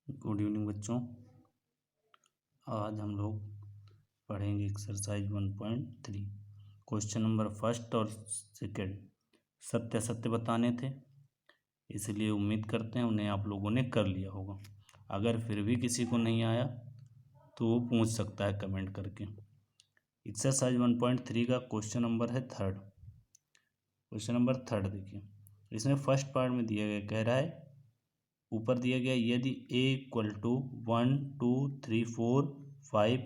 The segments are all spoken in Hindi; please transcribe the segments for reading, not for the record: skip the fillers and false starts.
गुड इवनिंग बच्चों। आज हम लोग पढ़ेंगे एक्सरसाइज 1.3 क्वेश्चन नंबर फर्स्ट और सेकंड सत्य असत्य बताने थे, इसलिए उम्मीद करते हैं उन्हें आप लोगों ने कर लिया होगा। अगर फिर भी किसी को नहीं आया तो वो पूछ सकता है कमेंट करके। एक्सरसाइज 1.3 का क्वेश्चन नंबर है थर्ड। क्वेश्चन नंबर थर्ड देखिए, इसमें फर्स्ट पार्ट में दिया गया, कह रहा है ऊपर दिया गया यदि a इक्वल टू 1 2 3 4 5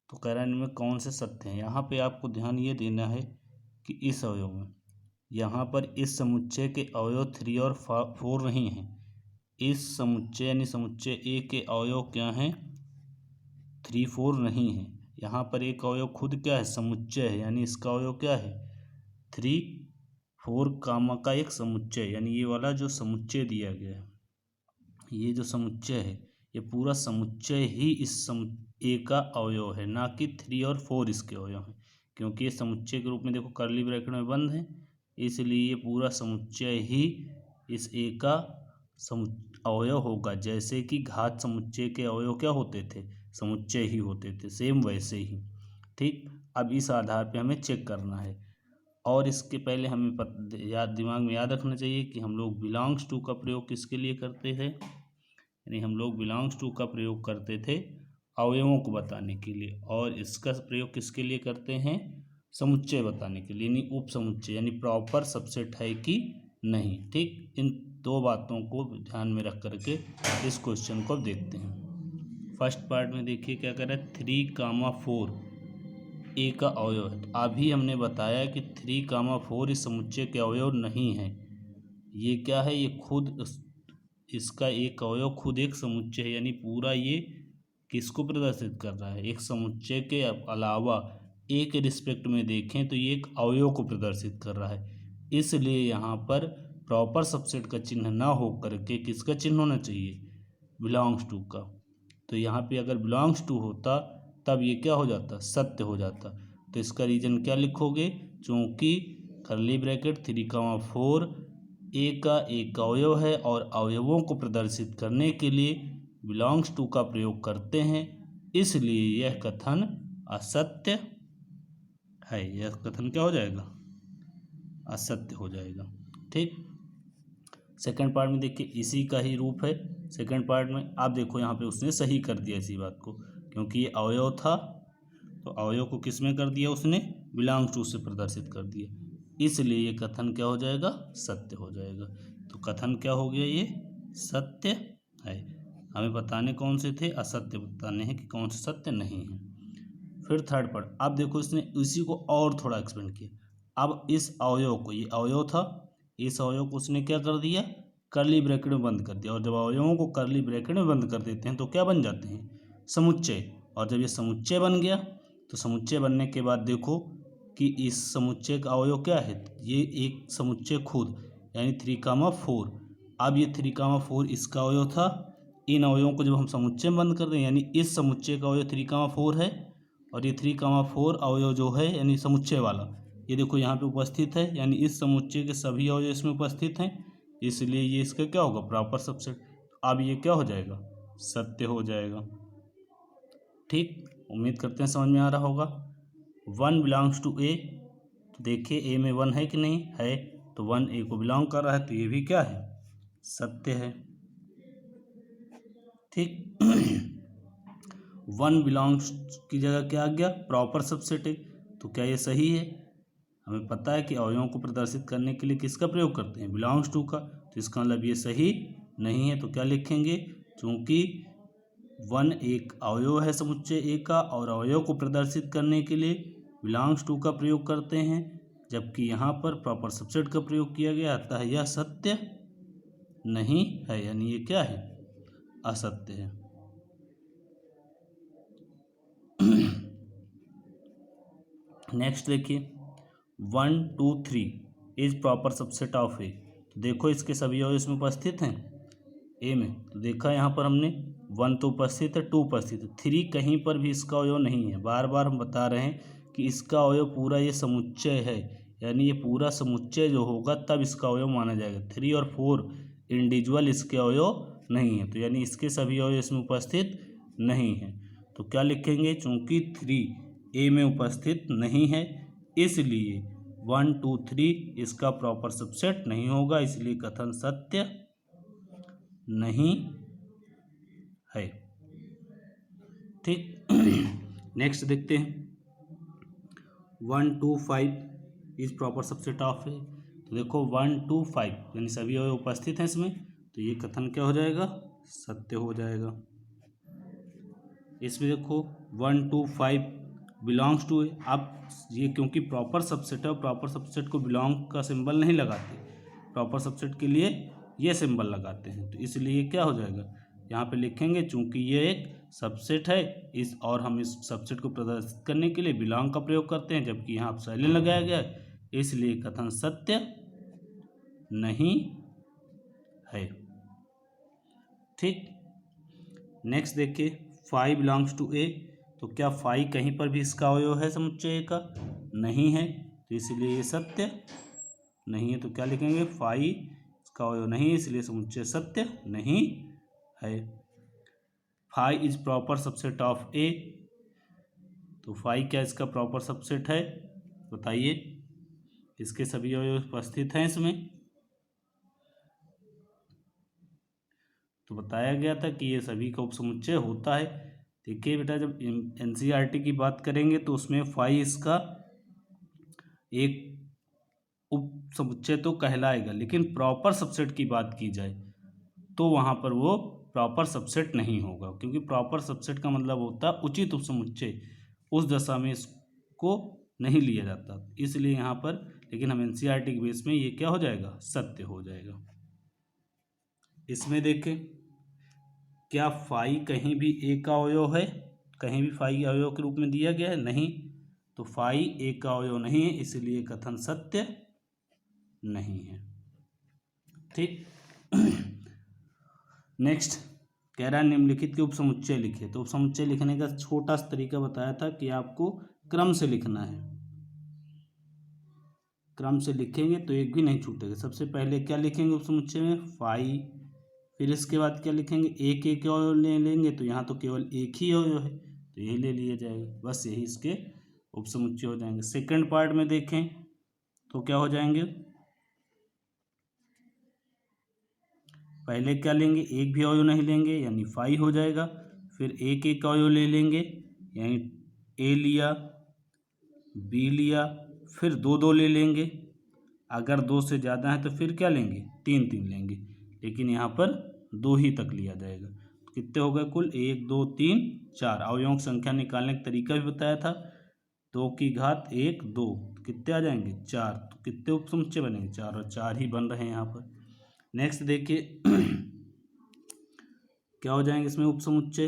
तो कह रहा है इनमें कौन से सत्य हैं। यहाँ पे आपको ध्यान ये देना है कि इस अवयव में, यहाँ पर इस समुच्चय के अवयव 3 और 4 नहीं हैं। इस समुच्चय यानी समुच्चय a के अवयव क्या हैं, 3 4 नहीं है। यहाँ पर एक अवयव खुद क्या है, समुच्चय है, यानी इसका अवयव क्या है 3 4 का एक समुच्चय, यानी ये वाला जो समुच्चय दिया गया है, ये जो समुच्चय है ये पूरा समुच्चय ही इस ए का अवयव है, ना कि 3 और 4 इसके अवयव हैं। क्योंकि ये समुच्चय के रूप में देखो कर्ली ब्रैकेट में बंद है, इसलिए ये पूरा समुच्चय ही इस ए का अवयव होगा। जैसे कि घात समुच्चय के अवयव क्या होते थे, समुच्चय ही होते थे, सेम वैसे ही। ठीक, अब इस आधार पे हमें चेक करना है। और इसके पहले हमें दिमाग में याद रखना चाहिए कि हम लोग बिलोंग्स टू का प्रयोग किसके लिए करते थे, यानी हम लोग बिलोंग्स टू का प्रयोग करते थे अवयवों को बताने के लिए, और इसका प्रयोग किसके लिए करते हैं, समुच्चय बताने के लिए, यानी उप समुच्चय, यानी प्रॉपर सबसेट है कि नहीं। ठीक, इन दो बातों को ध्यान में रख करके इस क्वेश्चन को देखते हैं। फर्स्ट पार्ट में देखिए क्या कर रहा है, 3, 4 ए का अवयव है। अभी हमने बताया कि 3, 4 इस समुच्चय के अवयव नहीं है। ये क्या है, ये खुद इसका एक अवयव खुद एक समुच्चय है, यानी पूरा ये किसको प्रदर्शित कर रहा है, एक समुच्चय के अलावा एक रिस्पेक्ट में देखें तो ये एक अवयव को प्रदर्शित कर रहा है। इसलिए यहाँ पर प्रॉपर सबसेट का चिन्ह ना हो करके किसका चिन्ह होना चाहिए, बिलोंग्स टू का। तो यहाँ पे अगर बिलोंग्स टू होता तब ये क्या हो जाता, सत्य हो जाता। तो इसका रीजन क्या लिखोगे, चूँकि कर्ली ब्रैकेट 3, 4 ए का एक अवयव है और अवयवों को प्रदर्शित करने के लिए बिलोंग्स टू का प्रयोग करते हैं, इसलिए यह कथन असत्य है। यह कथन क्या हो जाएगा, असत्य हो जाएगा। ठीक, सेकंड पार्ट में देखिए इसी का ही रूप है। सेकंड पार्ट में आप देखो यहाँ पे उसने सही कर दिया इसी बात को, क्योंकि ये अवयव था तो अवयव को किस में कर दिया उसने, बिलोंग्स टू से प्रदर्शित कर दिया, इसलिए ये कथन क्या हो जाएगा, सत्य हो जाएगा। तो कथन क्या हो गया, ये सत्य है। हमें बताने कौन से थे, असत्य बताने हैं कि कौन से सत्य नहीं है। फिर थर्ड पार्ट, अब देखो इसने इसी को और थोड़ा एक्सपेंड किया। अब इस अवयव को, ये अवयव था, इस अवयव को उसने क्या कर दिया, कर्ली ब्रैकेट में बंद कर दिया। और जब अवयवों को कर्ली ब्रैकेट में बंद कर देते हैं तो क्या बन जाते हैं, समुच्चय। और जब ये समुच्चय बन गया तो समुच्चय बनने के बाद देखो कि इस समुच्चय का अवयव क्या है, ये एक समुच्चय खुद, यानी 3, 4। अब ये 3, 4 इसका अवयव था। इन अवयवों को जब हम समुच्चय में बंद कर दें, यानी इस समुच्चय का अवयव 3, 4 है, और ये 3, 4 अवयव जो है यानी समुच्चय वाला, ये देखो यहाँ पे उपस्थित है, यानी इस समुच्चय के सभी अवयव इसमें उपस्थित हैं, इसलिए ये इसका क्या होगा, प्रॉपर सबसेट। अब ये क्या हो जाएगा, सत्य हो जाएगा। ठीक, उम्मीद करते हैं समझ में आ रहा होगा। 1 बिलोंग्स टू ए, तो देखिए ए में 1 है कि नहीं है, तो 1 ए को बिलोंग कर रहा है, तो ये भी क्या है, सत्य है। ठीक 1 बिलोंग्स की जगह क्या आ गया, प्रॉपर सबसेट है, तो क्या ये सही है। हमें पता है कि अवयवों को प्रदर्शित करने के लिए किसका प्रयोग करते हैं, बिलोंग्स टू का, तो इसका मतलब ये सही नहीं है। तो क्या लिखेंगे, चूँकि 1 एक अवयव है समुच्चय ए का और अवयव को प्रदर्शित करने के लिए बिलोंग्स टू का प्रयोग करते हैं, जबकि यहाँ पर प्रॉपर सबसेट का प्रयोग किया गया, अतः यह सत्य नहीं है, यानी ये क्या है, असत्य है। नेक्स्ट देखिए 1 2 3 इज प्रॉपर सबसेट ऑफ ए, तो देखो इसके सभी अवयव इसमें उपस्थित हैं ए में, तो देखा यहाँ पर हमने 1 तो उपस्थित है, 2 उपस्थित है, 3 कहीं पर भी इसका अवयव नहीं है। बार बार हम बता रहे हैं कि इसका अवयव पूरा ये समुच्चय है, यानी ये पूरा समुच्चय जो होगा तब इसका अवयव माना जाएगा। 3 और 4 इंडिविजुअल इसके अवयव नहीं है, तो यानी इसके सभी अवयव इसमें उपस्थित नहीं है। तो क्या लिखेंगे, चूंकि 3A में उपस्थित नहीं है इसलिए 1 2 3 इसका प्रॉपर सबसेट नहीं होगा, इसलिए कथन सत्य नहीं है। ठीक। नेक्स्ट देखते हैं 1 2 5 इज प्रॉपर सबसेट ऑफ है। तो देखो 1 2 5 यानी सभी अवयव उपस्थित हैं इसमें, तो ये कथन क्या हो जाएगा, सत्य हो जाएगा। इसमें देखो 1 2 5 बिलोंग्स टू है। आप ये क्योंकि प्रॉपर सबसेट है, प्रॉपर सबसेट को बिलोंग का सिंबल नहीं लगाते, प्रॉपर सबसेट के लिए ये सिंबल लगाते हैं, तो इसलिए क्या हो जाएगा, यहाँ पे लिखेंगे चूंकि ये एक सबसेट है इस और हम इस सबसेट को प्रदर्शित करने के लिए बिलोंग का प्रयोग करते हैं, जबकि यहाँ आप साइलेंट लगाया गया है, इसलिए कथन सत्य नहीं है। ठीक। नेक्स्ट देखिए 5 बिलोंग्स टू ए। तो क्या 5 कहीं पर भी इसका अवयव है समुच्चय का, नहीं है, तो इसलिए ये सत्य नहीं है। तो क्या लिखेंगे, 5 इसका अवयव नहीं है इसलिए समुच्चय सत्य नहीं है। 5 इज प्रॉपर सबसेट ऑफ ए। तो 5 क्या इसका प्रॉपर सबसेट है, बताइए। इसके सभी अवयव उपस्थित हैं इसमें, तो बताया गया था कि ये सभी का उपसमुच्चय होता है। देखिए बेटा, जब एनसीईआरटी की बात करेंगे तो उसमें 5 इसका एक उपसमुच्चय तो कहलाएगा, लेकिन प्रॉपर सबसेट की बात की जाए तो वहाँ पर वो प्रॉपर सबसेट नहीं होगा, क्योंकि प्रॉपर सबसेट का मतलब होता है उचित उपसमुच्चय, उस दशा में इसको नहीं लिया जाता, इसलिए यहाँ पर, लेकिन हम एनसीईआरटी के बेस में ये क्या हो जाएगा, सत्य हो जाएगा। इसमें देखें क्या 5 कहीं भी ए का अवयव है, कहीं भी 5 अवयव के रूप में दिया गया है, नहीं, तो 5 ए का अवयव नहीं है, इसलिए कथन सत्य नहीं है। ठीक। नेक्स्ट कह रहा है निम्नलिखित के उपसमुच्चय लिखे। तो उपसमुच्चय लिखने का छोटा सा तरीका बताया था कि आपको क्रम से लिखना है, क्रम से लिखेंगे तो एक भी नहीं छूटेगा। सबसे पहले क्या लिखेंगे उपसमुच्चय में, 5, फिर इसके बाद क्या लिखेंगे, एक एक अवयव ले लेंगे, तो यहाँ तो केवल एक ही अवयव है तो यही ले लिया जाएगा, बस यही इसके उपसमुच्चय हो जाएंगे। सेकंड पार्ट में देखें तो क्या हो जाएंगे, पहले क्या लेंगे, एक भी अवयव नहीं लेंगे यानी 5 हो जाएगा, फिर एक एक अवयव ले लेंगे यानी ए लिया, बी लिया, फिर 2 2 ले लेंगे, अगर 2 से ज़्यादा है तो फिर क्या लेंगे, 3 3 लेंगे, लेकिन यहाँ पर 2 ही तक लिया जाएगा। तो कितने हो गए कुल, 1 2 3 4। अवयवों की संख्या निकालने का तरीका भी बताया था, 2 की घात 1 2, कितने आ जाएंगे 4। तो कितने उपसमुच्चय बनेंगे, 4 और 4 ही बन रहे हैं यहाँ पर। नेक्स्ट देखिए क्या हो जाएंगे इसमें उपसमुच्चय,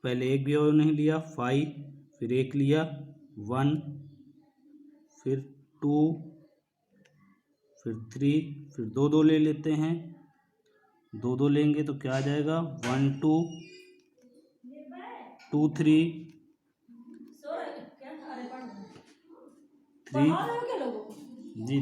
पहले एक भी अवयव नहीं लिया 5, फिर एक लिया 1, फिर 2, फिर 3, फिर 2 2 ले लेते हैं, 2 2 लेंगे तो क्या आ जाएगा 1 2 2 3 3 जी।